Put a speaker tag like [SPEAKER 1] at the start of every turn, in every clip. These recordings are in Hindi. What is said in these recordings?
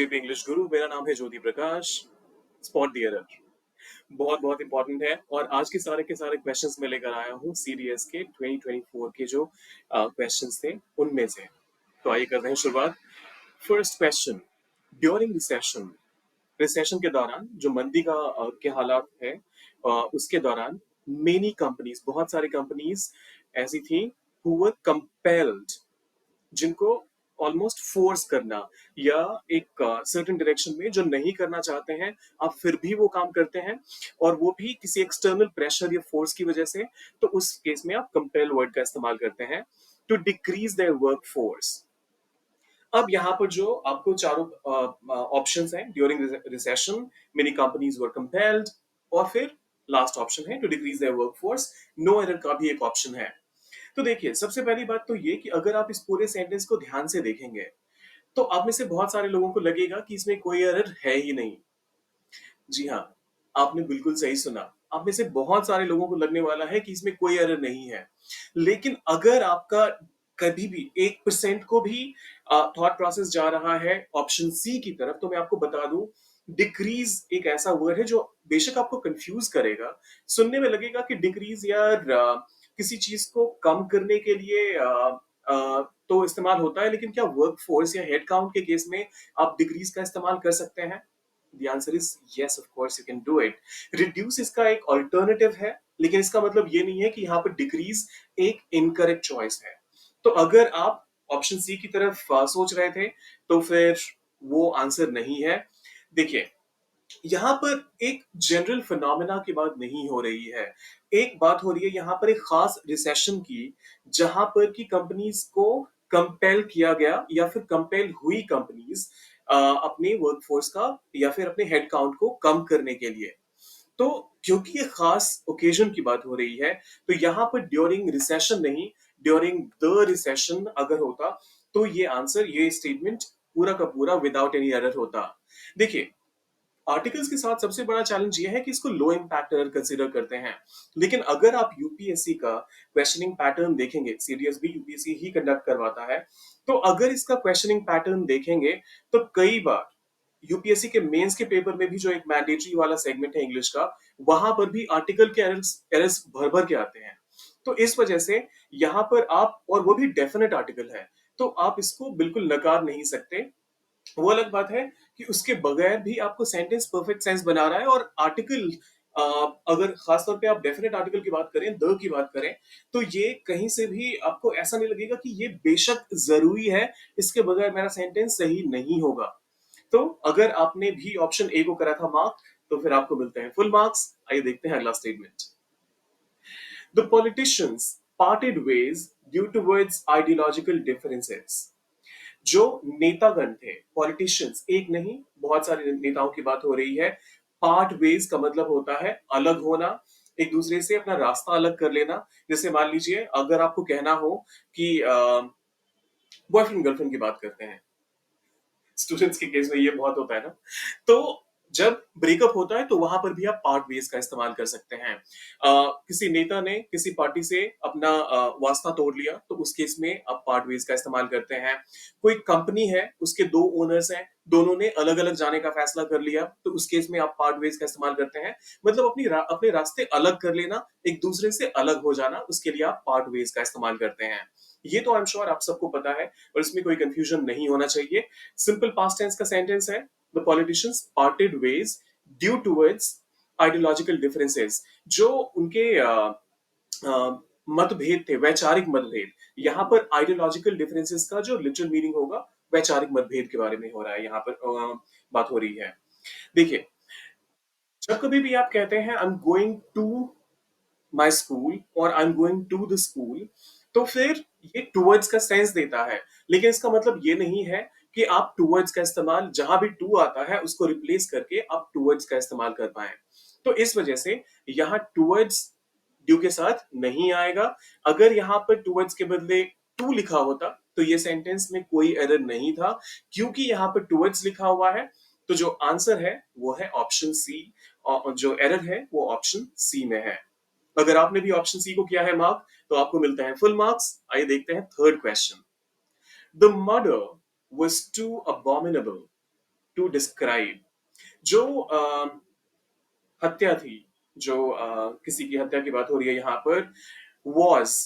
[SPEAKER 1] इंग्लिश गुरु। मेरा नाम है Jyoti Prakash. Spot the error बहुत बहुत इंपॉर्टेंट है और आज के सारे क्वेश्चंस मैं लेकर आया हूँ सीडीएस के 2024 के जो क्वेश्चंस थे उनमें से। तो आइए करते हैं शुरुआत। First question, during recession, recession के दौरान जो मंदी का के हालात है उसके दौरान मेनी कंपनीज, बहुत सारी कंपनीज ऐसी थी हु वर कंपेल्ड, जिनको ऑलमोस्ट फोर्स करना या एक सर्टेन डायरेक्शन में जो नहीं करना चाहते हैं आप फिर भी वो काम करते हैं और वो भी किसी एक्सटर्नल प्रेशर या फोर्स की वजह से, तो उस केस में आप कंपेल वर्ड का इस्तेमाल करते हैं to decrease their workforce. अब यहाँ पर जो आपको चारों ऑप्शंस हैं, during recession many companies were compelled, और फिर लास्ट ऑप्शन है to decrease their workforce. No error का भी एक ऑप्शन है। तो देखिए, सबसे पहली बात तो ये कि अगर आप इस पूरे सेंटेंस को ध्यान से देखेंगे तो आप में से बहुत सारे लोगों को लगेगा कि इसमें कोई एरर है ही नहीं। जी हाँ, आपने बिल्कुल सही सुना। आप में से बहुत सारे लोगों को लगने वाला है कि इसमें कोई एरर नहीं है। लेकिन अगर आपका कभी भी 1% को भी थॉट प्रोसेस जा रहा है ऑप्शन सी की तरफ, तो मैं आपको बता दूं, डिक्रीज एक ऐसा वर्ड है जो बेशक आपको कंफ्यूज करेगा। सुनने में लगेगा कि डिक्रीज यार किसी चीज को कम करने के लिए तो इस्तेमाल होता है, लेकिन क्या वर्क फोर्स या हेड काउंट के केस में आप डिक्रीज का इस्तेमाल कर सकते हैं? The answer is yes, of course you can do it. Reduce इसका एक अल्टरनेटिव है, लेकिन इसका मतलब ये नहीं है कि यहाँ पर डिक्रीज एक इनकरेक्ट चॉइस है। तो अगर आप ऑप्शन सी की तरफ सोच रहे थे तो फिर वो आंसर नहीं है। देखिए, यहाँ पर एक जनरल फिनोमेना की बात नहीं हो रही है। एक बात हो रही है यहाँ पर एक खास रिसेशन की, जहां पर की कंपनीज को कंपेल किया गया या फिर कंपेल हुई कंपनीज अपने वर्कफोर्स का या फिर अपने हेड काउंट को कम करने के लिए। तो क्योंकि ये खास ओकेजन की बात हो रही है, तो यहाँ पर ड्यूरिंग रिसेशन नहीं, ड्यूरिंग द रिसेशन अगर होता तो ये आंसर, ये स्टेटमेंट पूरा का पूरा विदाउट एनी एरर होता। देखिए, आर्टिकल्स के साथ सबसे बड़ा चैलेंज ये है कि इसको लो इम्पैक्ट एरर कंसीडर करते हैं। लेकिन अगर आप यूपीएससी का क्वेश्चनिंग पैटर्न देखेंगे, सीडीएस भी यूपीएससी ही कंडक्ट करवाता है, तो अगर इसका क्वेश्चनिंग पैटर्न देखेंगे तो कई बार यूपीएससी के मेंस के पेपर में भी जो एक मैंडेटरी वाला सेगमेंट है इंग्लिश का, वहां पर भी आर्टिकल के एरर्स एरर्स भर भर के आते हैं। तो इस वजह से यहाँ पर आप, और वो भी डेफिनेट आर्टिकल है, तो आप इसको बिल्कुल नकार नहीं सकते। वो अलग बात है कि उसके बगैर भी आपको सेंटेंस परफेक्ट सेंस बना रहा है। और आर्टिकल, अगर खासतौर पे आप डेफिनेट आर्टिकल की बात करें, द की बात करें, तो ये कहीं से भी आपको ऐसा नहीं लगेगा कि ये बेशक जरूरी है, इसके बगैर मेरा सेंटेंस सही नहीं होगा। तो अगर आपने भी ऑप्शन ए को करा था मार्क, तो फिर आपको मिलते हैं फुल मार्क्स। आइए देखते हैं अगला statement. The politicians parted ways due towards ideological differences. जो नेतागण थे, पॉलिटिशियंस, एक नहीं बहुत सारे नेताओं की बात हो रही है। पार्ट वेज का मतलब होता है अलग होना, एक दूसरे से अपना रास्ता अलग कर लेना। जैसे मान लीजिए, अगर आपको कहना हो कि बॉयफ्रेंड गर्लफ्रेंड की बात करते हैं, स्टूडेंट्स के केस में ये बहुत होता है ना, तो जब ब्रेकअप होता है तो वहां पर भी आप पार्ट वेज का इस्तेमाल कर सकते हैं। किसी नेता ने किसी पार्टी से अपना वास्ता तोड़ लिया, तो उस केस में आप पार्ट वेज का इस्तेमाल करते हैं। कोई कंपनी है, उसके दो ओनर्स हैं, दोनों ने अलग अलग जाने का फैसला कर लिया, तो उस केस में आप पार्ट वेज का इस्तेमाल करते हैं। मतलब अपने रास्ते अलग कर लेना, एक दूसरे से अलग हो जाना, उसके लिए आप पार्ट वेज का इस्तेमाल करते हैं। ये तो आई एम श्योर आप सबको पता है और इसमें कोई कंफ्यूजन नहीं होना चाहिए। सिंपल पास्ट टेंस का सेंटेंस है, the politicians parted ways due towards ideological differences. जो उनके मतभेद थे, वैचारिक मतभेद, यहाँ पर आइडियोलॉजिकल डिफरेंसेस का जो लिटरल मीनिंग होगा वैचारिक मतभेद के बारे में हो रहा है, यहाँ पर बात हो रही है। देखिए, जब कभी भी आप कहते हैं I am going to my school और I am going to the school, तो फिर ये टूवर्ड्स का सेंस देता है। लेकिन इसका मतलब ये नहीं है कि आप टूवर्ड्स का इस्तेमाल, जहां भी टू आता है उसको रिप्लेस करके आप टूवर्ड्स का इस्तेमाल कर पाए। तो इस वजह से यहाँ टूवर्ड्स ड्यू के साथ नहीं आएगा। अगर यहाँ पर टूवर्ड्स के बदले टू लिखा होता तो ये सेंटेंस में कोई एरर नहीं था। क्योंकि यहाँ पर टूवर्ड्स लिखा हुआ है, तो जो आंसर है वो है ऑप्शन सी, और जो एरर है वो ऑप्शन सी में है। अगर आपने भी ऑप्शन सी को किया है मार्क, तो आपको मिलता है फुल मार्क्स। आइए देखते हैं third question. The murder was too abominable to describe. जो हत्या थी, जो किसी की हत्या की बात हो रही है यहाँ पर, वॉज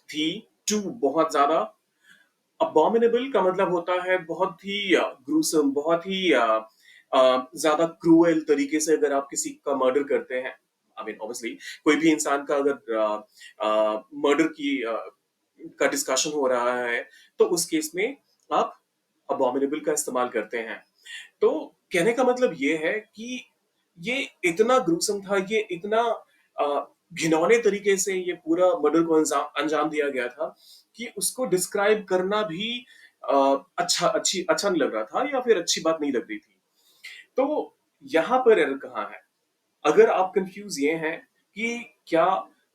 [SPEAKER 1] थी, टू बहुत ज्यादा, अबॉमिनेबल का मतलब होता है बहुत ही ग्रूसम, बहुत ही ज्यादा क्रूएल तरीके से अगर आप किसी का मर्डर करते हैं। आई मीन ऑब्वियसली कोई भी इंसान का अगर मर्डर की का डिस्कशन हो रहा है तो उस केस में आप अबॉमिनेबल का इस्तेमाल करते हैं। तो कहने का मतलब ये है कि ये इतना ग्रूसम था, ये इतना घिनौने तरीके से ये पूरा मर्डर को अंजाम अंजाम दिया गया था कि उसको डिस्क्राइब करना भी अच्छा नहीं लग रहा था, या फिर अच्छी बात नहीं लग रही थी। तो यहाँ पर एरर कहाँ है? अगर आप कंफ्यूज ये हैं कि क्या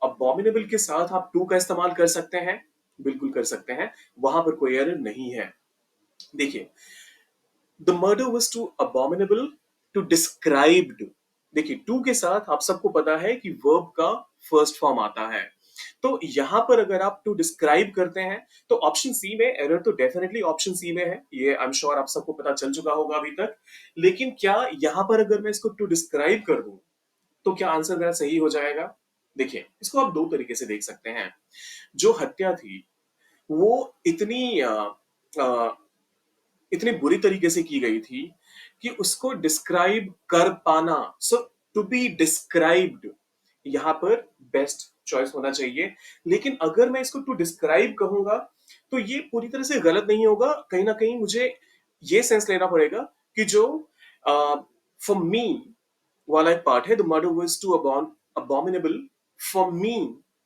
[SPEAKER 1] अबॉमिनेबल के साथ आप टू का इस्तेमाल कर सकते हैं, बिल्कुल कर सकते हैं, वहां पर कोई एरर नहीं है। देखिए, the murder was too abominable to described. देखिए, टू के साथ आप सबको पता है कि वर्ब का फर्स्ट फॉर्म आता है। तो यहां पर अगर आप टू डिस्क्राइब करते हैं तो ऑप्शन सी में एरर तो डेफिनेटली ऑप्शन सी में है, ये आई एम श्योर आप सबको पता चल चुका होगा अभी तक। लेकिन क्या यहां पर अगर मैं इसको टू डिस्क्राइब कर दूं तो क्या आंसर मेरा सही हो जाएगा? देखिए, इसको आप दो तरीके से देख सकते हैं। जो हत्या थी वो इतनी अ, इतनी बुरी तरीके से की गई थी कि उसको डिस्क्राइब कर पाना, सो टू बी डिस्क्राइब्ड यहां पर बेस्ट चॉइस होना चाहिए। लेकिन अगर मैं इसको टू डिस्क्राइब कहूंगा तो ये पूरी तरह से गलत नहीं होगा, कहीं ना कहीं मुझे ये सेंस लेना पड़ेगा कि जो फॉर मी वाला एक पार्ट है, the murder was too abominable for me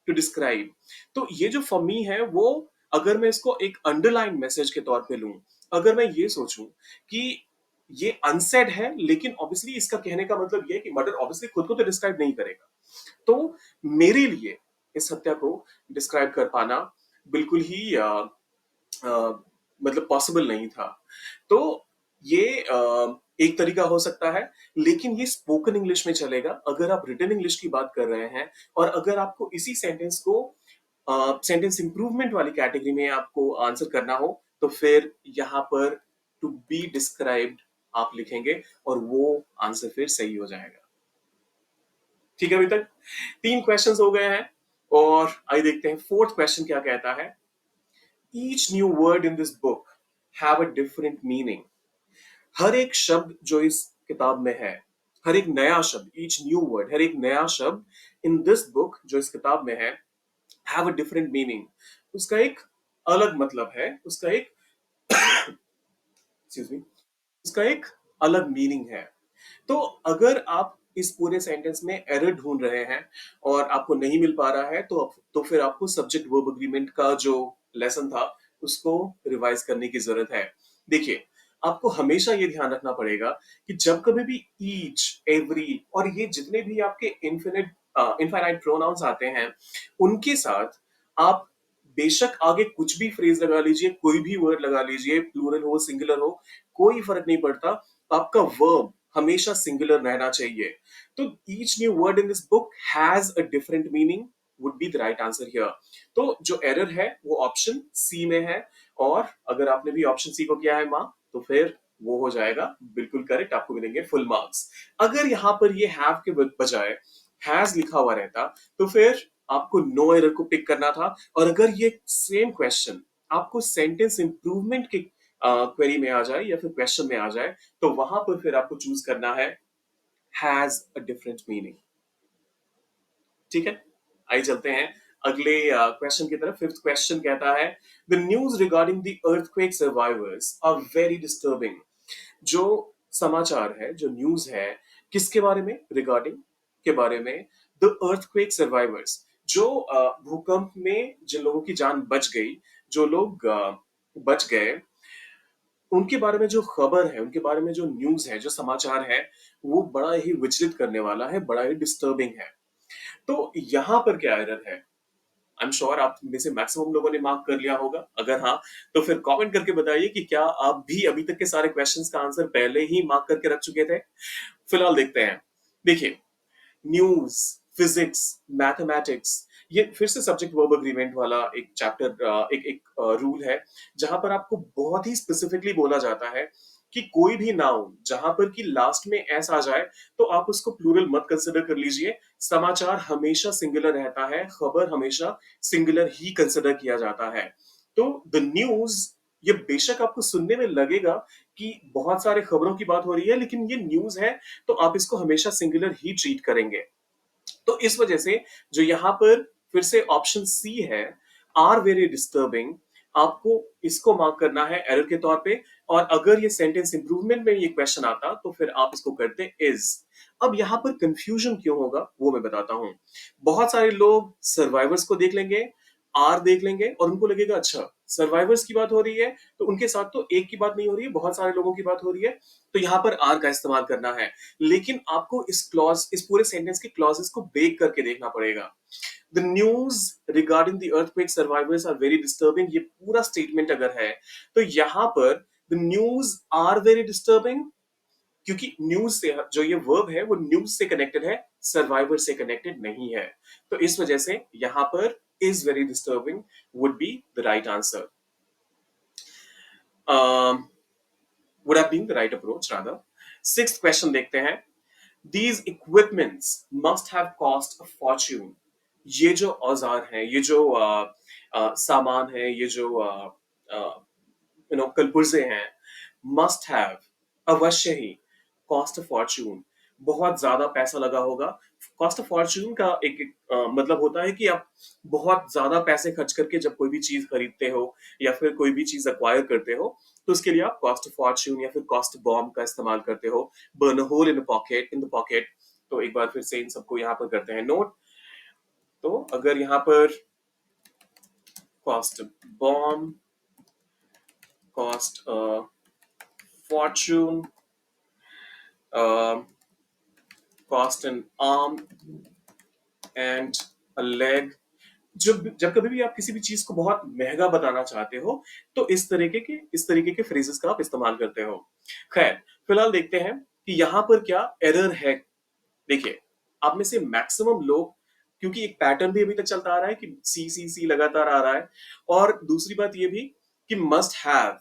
[SPEAKER 1] to describe. तो ये जो फॉर मी है वो, अगर मैं इसको एक अंडरलाइन मैसेज के तौर पे लूं, अगर मैं ये सोचूं कि ये अनसेड है, लेकिन ऑब्वियसली इसका कहने का मतलब ये है कि मर्डर ऑब्वियसली खुद को तो डिस्क्राइब नहीं करेगा, तो मेरे लिए इस हत्या को डिस्क्राइब कर पाना बिल्कुल ही मतलब पॉसिबल नहीं था। तो ये एक तरीका हो सकता है, लेकिन ये स्पोकन इंग्लिश में चलेगा। अगर आप रिटन इंग्लिश की बात कर रहे हैं और अगर आपको इसी सेंटेंस को सेंटेंस इंप्रूवमेंट वाली कैटेगरी में आपको आंसर करना हो तो फिर यहाँ पर टू बी डिस्क्राइब्ड आप लिखेंगे और वो आंसर फिर सही हो जाएगा। ठीक है, अभी तक तीन क्वेश्चंस हो गए हैं और आइए देखते हैं फोर्थ क्वेश्चन क्या कहता है। Each new word in this book have a different meaning. हर एक शब्द जो इस किताब में है, हर एक नया शब्द, ईच न्यू वर्ड, हर एक नया शब्द इन दिस बुक जो इस किताब में है, हैव अ डिफरेंट मीनिंग, उसका एक अलग मतलब है, उसका एक एक्सक्यूज मी, उसका एक अलग मीनिंग है। तो अगर आप इस पूरे सेंटेंस में एरर ढूंढ रहे हैं और आपको नहीं मिल पा रहा है तो फिर आपको सब्जेक्ट वर्ब अग्रीमेंट का जो लेसन था उसको रिवाइज करने की जरूरत है। देखिए, आपको हमेशा ये ध्यान रखना पड़ेगा कि जब कभी भी ईच, एवरी और ये जितने भी आपके इनफाइनाइट प्रोनाउंस आते हैं उनके साथ आप बेशक आगे कुछ भी फ्रेज लगा लीजिए, कोई भी वर्ड लगा लीजिए, प्लूरल हो सिंगुलर हो, कोई फर्क नहीं पड़ता, आपका वर्ब हमेशा सिंगुलर रहना चाहिए। तो each new word in this book has a different meaning would be the right answer here. तो जो एरर है वो ऑप्शन सी में है, और अगर आपने भी ऑप्शन सी को किया है माँ तो फिर वो हो जाएगा बिल्कुल करेक्ट, आपको मिलेंगे फुल मार्क्स। अगर यहाँ पर ये हैव के बजाय हैज लिखा हुआ रहता तो फिर आपको नो एरर को पिक करना था, और अगर ये सेम क्वेश्चन आपको सेंटेंस इंप्रूवमेंट के क्वेरी में आ जाए या फिर क्वेश्चन में आ जाए तो वहां पर फिर आपको चूज करना है हैज अ डिफरेंट मीनिंग। ठीक है, आइए चलते हैं अगले क्वेश्चन की तरफ। फिफ्थ क्वेश्चन कहता है, the news regarding the earthquake survivors are very disturbing. जो समाचार है, जो न्यूज है, किसके बारे में? रिगार्डिंग के बारे में, द अर्थक्वेक सर्वाइवर्स, जो भूकंप में जिन लोगों की जान बच गई, जो लोग बच गए, उनके बारे में जो खबर है, उनके बारे में जो न्यूज है, जो समाचार है, वो बड़ा ही विचलित करने वाला है, बड़ा ही डिस्टर्बिंग है। तो यहाँ पर क्या एरर है? आई एम श्योर आप में से मैक्सिमम लोगों ने मार्क कर लिया होगा। अगर हाँ तो फिर कमेंट करके बताइए कि क्या आप भी अभी तक के सारे क्वेश्चंस का आंसर पहले ही मार्क करके रख चुके थे। फिलहाल देखते हैं। देखिए, न्यूज, फिजिक्स, मैथमेटिक्स, ये फिर से सब्जेक्ट वर्ब अग्रीमेंट वाला एक चैप्टर, एक एक रूल है जहां पर आपको बहुत ही स्पेसिफिकली बोला जाता है कि कोई भी नाउन जहां पर कि लास्ट में एस आ जाए तो आप उसको प्लूरल मत कंसिडर कर लीजिए। समाचार हमेशा सिंगुलर रहता है, खबर हमेशा सिंगुलर ही कंसिडर किया जाता है। तो द न्यूज, ये बेशक आपको सुनने में लगेगा कि बहुत सारे खबरों की बात हो रही है, लेकिन ये न्यूज है, तो आप इसको हमेशा सिंगुलर ही ट्रीट करेंगे। तो इस वजह से जो यहाँ पर फिर से ऑप्शन सी है, आर वेरी डिस्टर्बिंग, आपको इसको मार्क करना है एरर के तौर पे। और अगर ये सेंटेंस इंप्रूवमेंट में ये क्वेश्चन आता तो फिर आप इसको करते इज। अब यहाँ पर कंफ्यूजन क्यों होगा वो मैं बताता हूं। बहुत सारे लोग सर्वाइवर्स को देख लेंगे, आर देख लेंगे और उनको लगेगा अच्छा सर्वाइवर्स की बात हो रही है, तो उनके साथ तो एक की बात नहीं हो रही है, बहुत सारे लोगों की बात हो रही है, तो यहाँ पर आर का इस्तेमाल करना है। लेकिन आपको इस पूरे सेंटेंस के क्लॉजेस को ब्रेक करके देखना पड़ेगा। The news regarding the earthquake survivors are very disturbing, ये पूरा स्टेटमेंट अगर है तो यहाँ पर the news are very disturbing, क्योंकि न्यूज से जो ये वर्ब है वो न्यूज से कनेक्टेड है, सर्वाइवर से कनेक्टेड नहीं है। तो इस वजह से यहाँ पर is very disturbing would be the right answer, would have been the right approach rather. Sixth question देखते हैं। These equipments must have cost a fortune. ये जो औजार हैं, ये जो सामान है, ये जो कलपुर्जे हैं, मस्ट हैव, अवश्य ही, कॉस्ट ऑफ फॉर्च्यून, बहुत ज्यादा पैसा लगा होगा। कॉस्ट ऑफ फॉर्च्यून का एक मतलब होता है कि आप बहुत ज्यादा पैसे खर्च करके जब कोई भी चीज खरीदते हो या फिर कोई भी चीज अक्वायर करते हो, तो उसके लिए आप कॉस्ट ऑफ फॉर्च्यून या फिर कॉस्ट बॉम्ब का इस्तेमाल करते हो। Burn hole in pocket, in the pocket. तो एक बार फिर से इन सबको यहाँ पर करते हैं नोट। तो अगर यहाँ पर cost bomb, cost fortune, cost an arm and a leg। जब जब कभी भी आप किसी भी चीज को बहुत महंगा बताना चाहते हो तो इस तरीके के फ्रेजेस का आप इस्तेमाल करते हो। खैर, फिलहाल देखते हैं कि यहाँ पर क्या एरर है। देखिए, आप में से मैक्सिमम लोग, क्योंकि एक पैटर्न भी अभी तक चलता आ रहा है कि सी सी सी लगातार आ रहा है, और दूसरी बात ये भी कि मस्ट हैव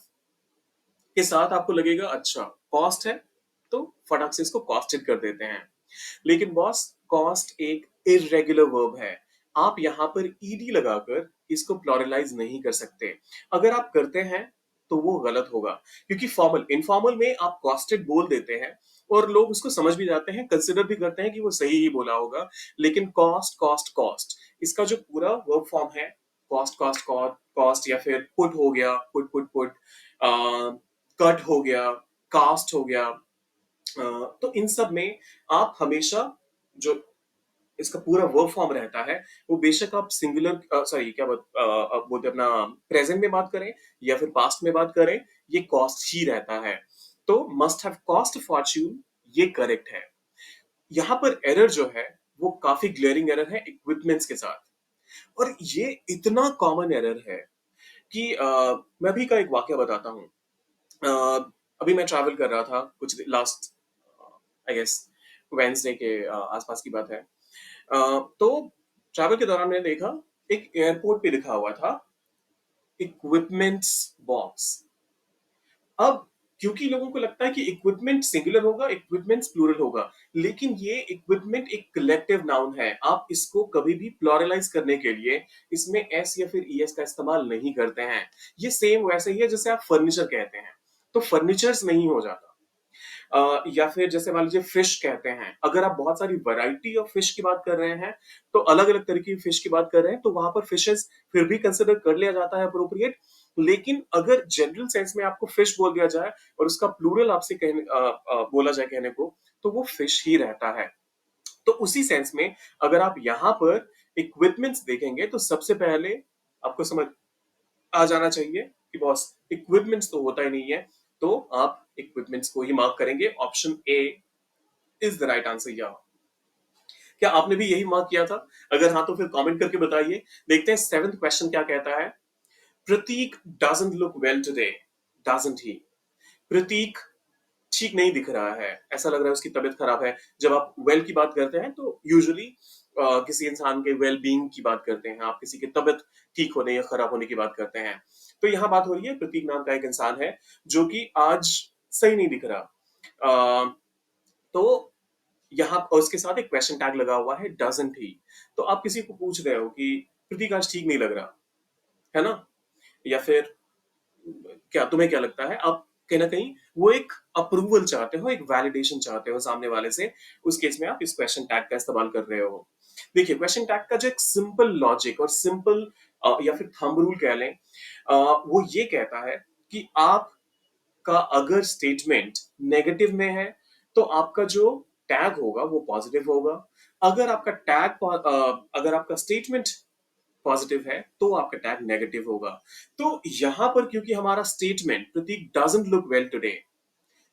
[SPEAKER 1] के साथ आपको लगेगा अच्छा कॉस्ट है, तो फटाक से इसको कॉस्टेड कर देते हैं। लेकिन बॉस, कॉस्ट एक इरेगुलर वर्ब है, आप यहाँ पर ईडी लगाकर इसको प्लुरलाइज नहीं कर सकते। अगर आप करते हैं तो वो गलत होगा, क्योंकि फॉर्मल इनफॉर्मल में आप कॉस्टेड बोल देते हैं और लोग उसको समझ भी जाते हैं, कंसिडर भी करते हैं कि वो सही ही बोला होगा। लेकिन कॉस्ट कॉस्ट कॉस्ट, इसका जो पूरा वर्ब फॉर्म है, कॉस्ट कॉस्ट कॉस्ट, या फिर पुट हो गया, पुट पुट पुट, कट हो गया, कास्ट हो गया, तो इन सब में आप हमेशा जो इसका पूरा वर्ब फॉर्म रहता है वो बेशक आप सिंगुलर, सॉरी क्या बोलते हैं, अपना प्रेजेंट में बात करें या फिर पास्ट में बात करें, ये कॉस्ट ही रहता है। तो मस्ट हैव कॉस्ट फॉर्च्यून, ये करेक्ट है। यहाँ पर एरर जो है वो काफी ग्लेयरिंग एरर है इक्विपमेंट्स के साथ, और ये इतना कॉमन एरर है कि मैं भी का एक वाक्य बताता हूँ। अभी मैं ट्रैवल कर रहा था कुछ लास्ट, आई गेस वेंसडे के आसपास की बात है। तो ट्रैवल के दौरान मैंने देखा एक एयरपोर्ट पे लिखा हुआ था इक्विपमेंट्स बॉक्स। अब क्योंकि लोगों को लगता है कि इक्विपमेंट सिंगुलर होगा, इक्विपमेंट्स प्लूरल होगा, लेकिन ये इक्विपमेंट एक कलेक्टिव नाउन है। आप इसको कभी भी प्लुरलाइज करने के लिए इसमें एस या फिर ईएस का इस्तेमाल नहीं करते हैं। ये सेम वैसे ही है जैसे आप फर्नीचर कहते हैं, तो फर्नीचर्स नहीं हो जाता। या फिर जैसे मान लीजिए फिश कहते हैं, अगर आप बहुत सारी वैरायटी ऑफ फिश की बात कर रहे हैं, तो अलग अलग तरीके की फिश की बात कर रहे हैं, तो वहां पर फिशेस फिर भी कंसिडर कर लिया जाता है अप्रोप्रिएट। लेकिन अगर जनरल सेंस में आपको फिश बोल दिया जाए और उसका प्लूरल आपसे बोला जाए कहने को, तो वो फिश ही रहता है। तो उसी सेंस में अगर आप यहाँ पर इक्विपमेंट्स देखेंगे तो सबसे पहले आपको समझ आ जाना चाहिए कि बॉस इक्विपमेंट्स तो होता ही नहीं है, तो आप इक्विपमेंट्स को ही मार्क करेंगे। Option A is the right answer. या क्या आपने भी यही मार्क किया था? अगर हाँ तो फिर कमेंट करके बताइए। देखते हैं सेवेंथ क्वेश्चन क्या कहता है। Prateek doesn't look well today, doesn't he. Prateek ठीक नहीं दिख रहा है, ऐसा लग रहा है उसकी तबीयत खराब है। जब आप वेल की बात करते हैं तो यूजुअली किसी इंसान के वेल बीइंग की बात करते हैं, आप किसी की तबीयत ठीक होने या खराब होने की बात करते हैं। तो यहाँ बात हो रही है, प्रतीक नाम का एक इंसान है जो कि आज सही नहीं दिख रहा। तो यहाँ और उसके साथ एक क्वेश्चन टैग लगा हुआ है, डजंट ही। तो आप किसी को पूछ रहे हो कि प्रतीक आज ठीक नहीं लग रहा, है ना? या फिर क्या तुम्हें क्या लगता है, आप कहीं ना कहीं वो एक अप्रूवल चाहते हो, एक वैलिडेशन चाहते हो सामने वाले से। उस केस में आप इस क्वेश्चन टैग का इस्तेमाल कर रहे हो। देखिए, क्वेश्चन टैग का जो एक सिंपल लॉजिक और सिंपल या फिर थंब रूल कह लें, वो ये कहता है कि आपका अगर स्टेटमेंट नेगेटिव में है तो आपका जो टैग होगा वो पॉजिटिव होगा। अगर आपका अगर आपका स्टेटमेंट पॉजिटिव है तो आपका टैग नेगेटिव होगा। तो यहां पर क्योंकि हमारा statement Prateek doesn't look well today,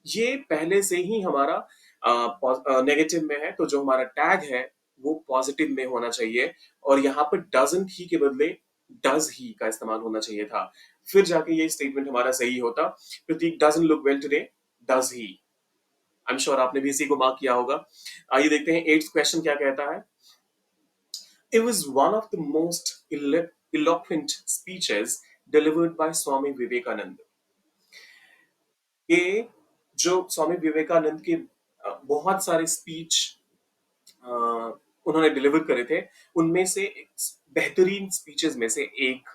[SPEAKER 1] ये पहले से ही हमारा नेगेटिव में है, तो जो हमारा टैग है वो पॉजिटिव में होना चाहिए। और यहाँ पर डजंट ही के बदले डज ही का इस्तेमाल होना चाहिए था, फिर जाके ये स्टेटमेंट हमारा सही होता। Prateek doesn't look well today, does he. I am sure आपने भी इसी को मार्क किया होगा। आइए देखते हैं एट्थ क्वेश्चन क्या कहता है। It was one of the most eloquent speeches delivered by Swami Vivekanand. ये जो स्वामी विवेकानंद के बहुत सारे स्पीच उन्होंने डिलीवर करे थे, उनमें से एक बेहतरीन स्पीचेस में से एक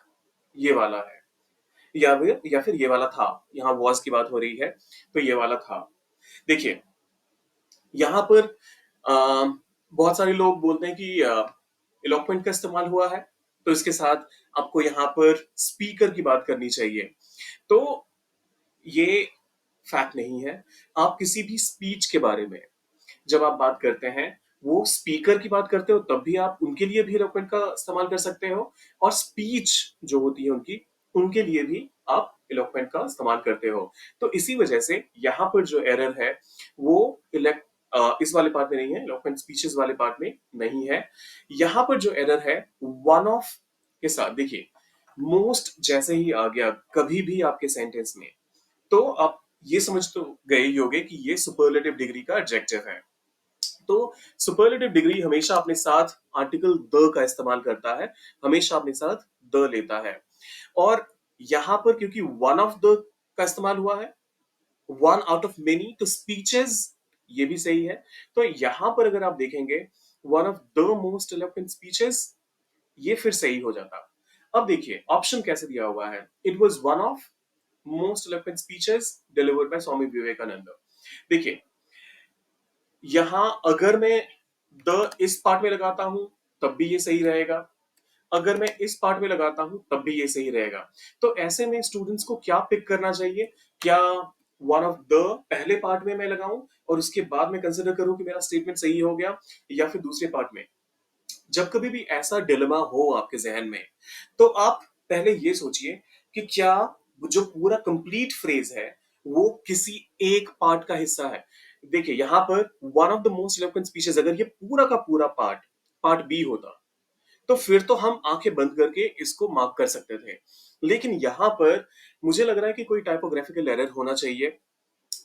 [SPEAKER 1] ये वाला है, या फिर ये वाला था। यहाँ वॉज की बात हो रही है, तो ये वाला था। देखिए, यहाँ पर बहुत सारे लोग बोलते हैं कि इलोक्वेंट का इस्तेमाल हुआ है, तो इसके साथ आपको यहाँ पर स्पीकर की बात करनी चाहिए। तो ये फैक्ट नहीं है। आप किसी भी स्पीच के बारे में जब आप बात करते हैं, वो स्पीकर की बात करते हो तब भी आप उनके लिए भी इलोक्वेंट का इस्तेमाल कर सकते हो, और स्पीच जो होती है उनकी, उनके लिए भी आप इलोक्वेंट का इस्तेमाल करते हो। तो इसी वजह से यहाँ पर जो एरर है वो इस वाले पार्ट में नहीं है, इलोक्वेंट स्पीचेस वाले पार्ट में नहीं है। यहाँ पर जो एरर है वन ऑफ के साथ, देखिए मोस्ट जैसे ही आ गया कभी भी आपके सेंटेंस में, तो आप ये समझ तो गए ही होंगे कि ये सुपरलेटिव डिग्री का एडजेक्टिव है। तो सुपरलेटिव डिग्री हमेशा अपने साथ आर्टिकल द का इस्तेमाल करता है, हमेशा अपने साथ द लेता है। और यहां पर क्योंकि वन ऑफ द का इस्तेमाल हुआ है, वन आउट ऑफ मेनी, तो स्पीचेस ये भी सही है। तो यहां पर अगर आप देखेंगे one of the most eloquent speeches, ये फिर सही हो जाता। अब देखिए ऑप्शन कैसे दिया हुआ है, it was one of most eloquent speeches delivered by Swami Vivekananda. देखिए, यहां अगर मैं द इस पार्ट में लगाता हूं तब भी ये सही रहेगा, अगर मैं इस पार्ट में लगाता हूं तब भी ये सही रहेगा। तो ऐसे में स्टूडेंट्स को क्या पिक करना चाहिए? क्या वन ऑफ द पहले पार्ट में मैं लगाऊं और उसके बाद में कंसिडर करूं कि मेरा स्टेटमेंट सही हो गया, या फिर दूसरे पार्ट में? जब कभी भी ऐसा डिलेमा हो आपके जहन में, तो आप पहले ये सोचिए कि क्या जो पूरा कंप्लीट फ्रेज है वो किसी एक पार्ट का हिस्सा है। देखिए यहाँ पर one of the most eloquent speeches, अगर ये पूरा का पूरा पार्ट पार्ट बी होता, तो फिर तो हम आंखें बंद करके इसको मार्क कर सकते थे। लेकिन यहाँ पर मुझे लग रहा है कि कोई टाइपोग्राफिकल एरर होना चाहिए,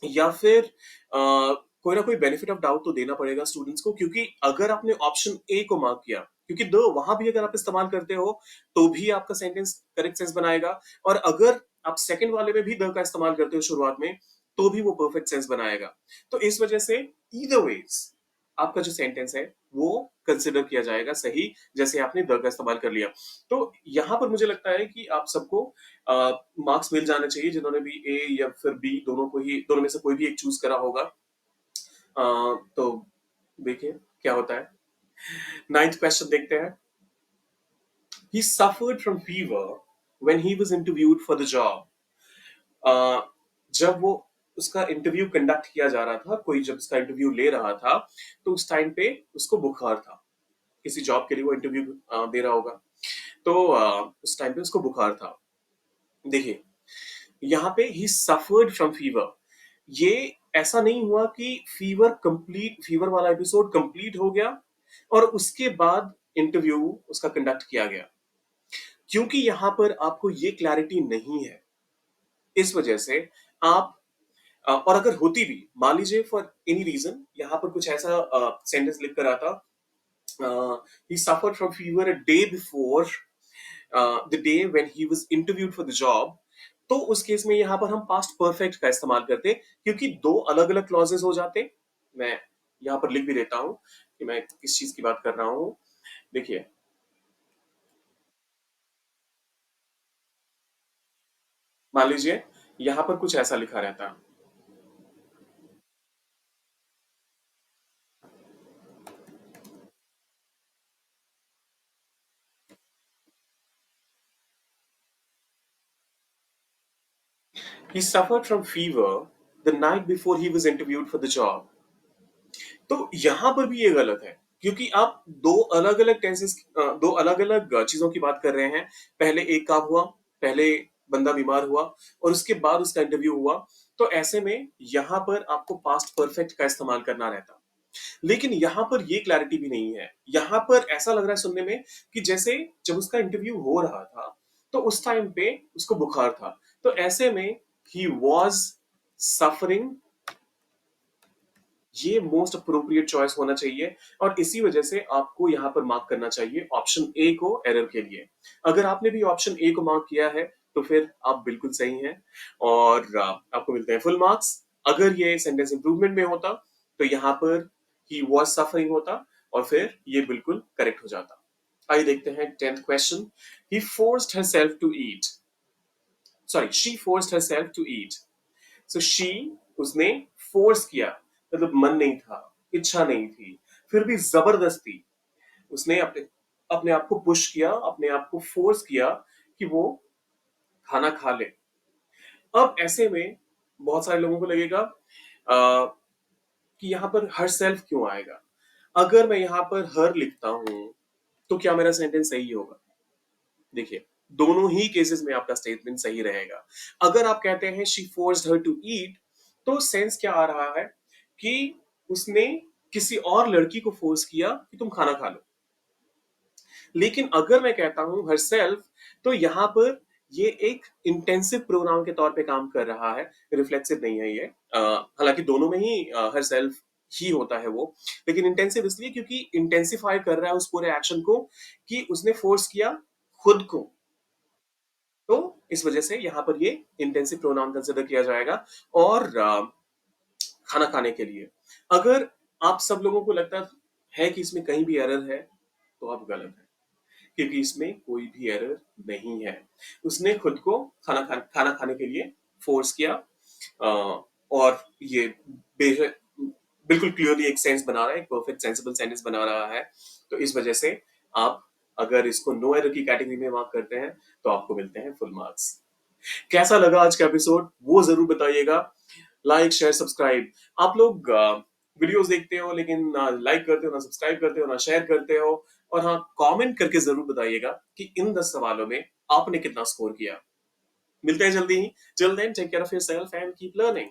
[SPEAKER 1] या फिर कोई ना कोई बेनिफिट ऑफ डाउट तो देना पड़ेगा स्टूडेंट्स को, क्योंकि अगर आपने ऑप्शन ए को मार्क किया, क्योंकि दो वहां भी अगर आप इस्तेमाल करते हो तो भी आपका सेंटेंस करेक्ट सेंस बनाएगा, और अगर आप सेकंड वाले में भी द का इस्तेमाल करते हो शुरुआत में, तो भी वो परफेक्ट सेंस बनाएगा। तो इस वजह से ईदर वेज आपका जो सेंटेंस है वो कंसिडर किया जाएगा सही, जैसे आपने द का इस्तेमाल कर लिया। तो यहाँ पर मुझे लगता है कि आप सबको मार्क्स मिल जाने चाहिए जिन्होंने भी ए या फिर बी, दोनों में से कोई भी एक चूज करा होगा। तो देखिए क्या होता है। नाइन्थ क्वेश्चन देखते हैं। He suffered from fever when he was interviewed for the job. जब वो उसका इंटरव्यू कंडक्ट किया जा रहा था, कोई जब उसका इंटरव्यू ले रहा था, तो उस टाइम पे उसको बुखार था। किसी जॉब के लिए वो इंटरव्यू दे रहा होगा, तो उस टाइम पे उसको बुखार था। देखिए यहाँ पे ही सफर्ड फ्रॉम फीवर, ये ऐसा नहीं हुआ कि फीवर वाला एपिसोड कंप्लीट हो गया और उसके बाद इंटरव्यू उसका कंडक्ट किया गया, क्योंकि यहाँ पर आपको ये क्लैरिटी नहीं है। इस वजह से आप और अगर होती भी, मान लीजिए फॉर एनी रीजन यहाँ पर कुछ ऐसा सेंटेंस लिख कर आता, ही suffered from fever a day before the day when he was interviewed for the job, तो उस केस में यहाँ पर हम पास्ट परफेक्ट का इस्तेमाल करते, क्योंकि दो अलग अलग क्लॉजेस हो जाते। मैं यहाँ पर लिख भी देता हूँ कि मैं किस चीज की बात कर रहा हूँ। देखिए, मान लीजिए यहाँ पर कुछ ऐसा लिखा रहता, he suffered from fever the night before he was interviewed for the job। तो यहां पर भी ये गलत है, क्योंकि आप दो अलग अलग टेंसेस, दो अलग अलग चीजों की बात कर रहे हैं। पहले एक काम हुआ, पहले बंदा बीमार हुआ और उसके बाद उसका इंटरव्यू हुआ। तो ऐसे में यहां पर आपको पास्ट परफेक्ट का इस्तेमाल करना रहता। लेकिन यहां पर ये क्लैरिटी भी नहीं है। यहां पर ऐसा लग रहा है सुनने में कि जैसे जब उसका इंटरव्यू हो रहा था तो उस टाइम पे उसको बुखार था। तो ऐसे में ही वॉज सफरिंग, ये मोस्ट अप्रोप्रिएट चॉइस होना चाहिए। और इसी वजह से आपको यहाँ पर मार्क करना चाहिए ऑप्शन ए को एरर के लिए। अगर आपने भी ऑप्शन ए को मार्क किया है तो फिर आप बिल्कुल सही हैं और आपको मिलते हैं फुल मार्क्स। अगर ये सेंटेंस इंप्रूवमेंट में होता तो यहाँ पर ही वॉज सफरिंग होता और फिर ये बिल्कुल करेक्ट हो जाता। आइए देखते हैं 10th question. He forced herself to eat, sorry she forced herself to eat. So she, उसने फोर्स किया, मतलब मन नहीं था, इच्छा नहीं थी, फिर भी जबरदस्ती उसने अपने अपने आप को पुश किया, अपने आप को फोर्स किया कि वो खाना खा ले। अब ऐसे में बहुत सारे लोगों को लगेगा कि यहाँ पर हर सेल्फ क्यों आएगा। अगर मैं यहाँ पर हर लिखता हूं तो क्या मेरा सेंटेंस सही होगा? देखिए, दोनों ही केसेस में आपका स्टेटमेंट सही रहेगा। अगर आप कहते हैं she forced her to eat, तो सेंस क्या आ रहा है कि उसने किसी और लड़की को फोर्स किया कि तुम खाना खा लो। लेकिन अगर मैं कहता हूं हरसेल्फ, तो यहां पर ये एक इंटेंसिव प्रोनाउन के तौर पे काम कर रहा है, रिफ्लेक्सिव नहीं है ये। हालांकि दोनों में ही हरसेल्फ ही होता है वो, लेकिन इंटेंसिव इसलिए क्योंकि इंटेंसिफाई कर रहा है उस पूरे एक्शन को कि उसने फोर्स किया खुद को। तो इस वजह से यहाँ पर ये इंटेंसिव प्रोनाउन कंसिडर किया जाएगा। और खाना खाने के लिए, अगर आप सब लोगों को लगता है कि इसमें कहीं भी एरर है तो आप गलत है, क्योंकि इसमें कोई भी एरर नहीं है। उसने खुद को खाना खाने के लिए फोर्स किया। और ये बिल्कुल क्लियरली एक सेंस बना रहा है, एक परफेक्ट सेंसिबल सेंटेंस बना रहा है। तो इस वजह से आप अगर इसको नो एरर की कैटेगरी में मार्क करते हैं तो आपको मिलते हैं फुल मार्क्स। कैसा लगा आज का एपिसोड वो जरूर बताइएगा। लाइक शेयर सब्सक्राइब, आप लोग वीडियोस देखते हो लेकिन ना लाइक करते हो, ना सब्सक्राइब करते हो, ना शेयर करते हो। और हाँ, कमेंट करके जरूर बताइएगा कि इन 10 सवालों में आपने कितना स्कोर किया। मिलते हैं जल्दी ही। Till then take care of yourself and keep learning.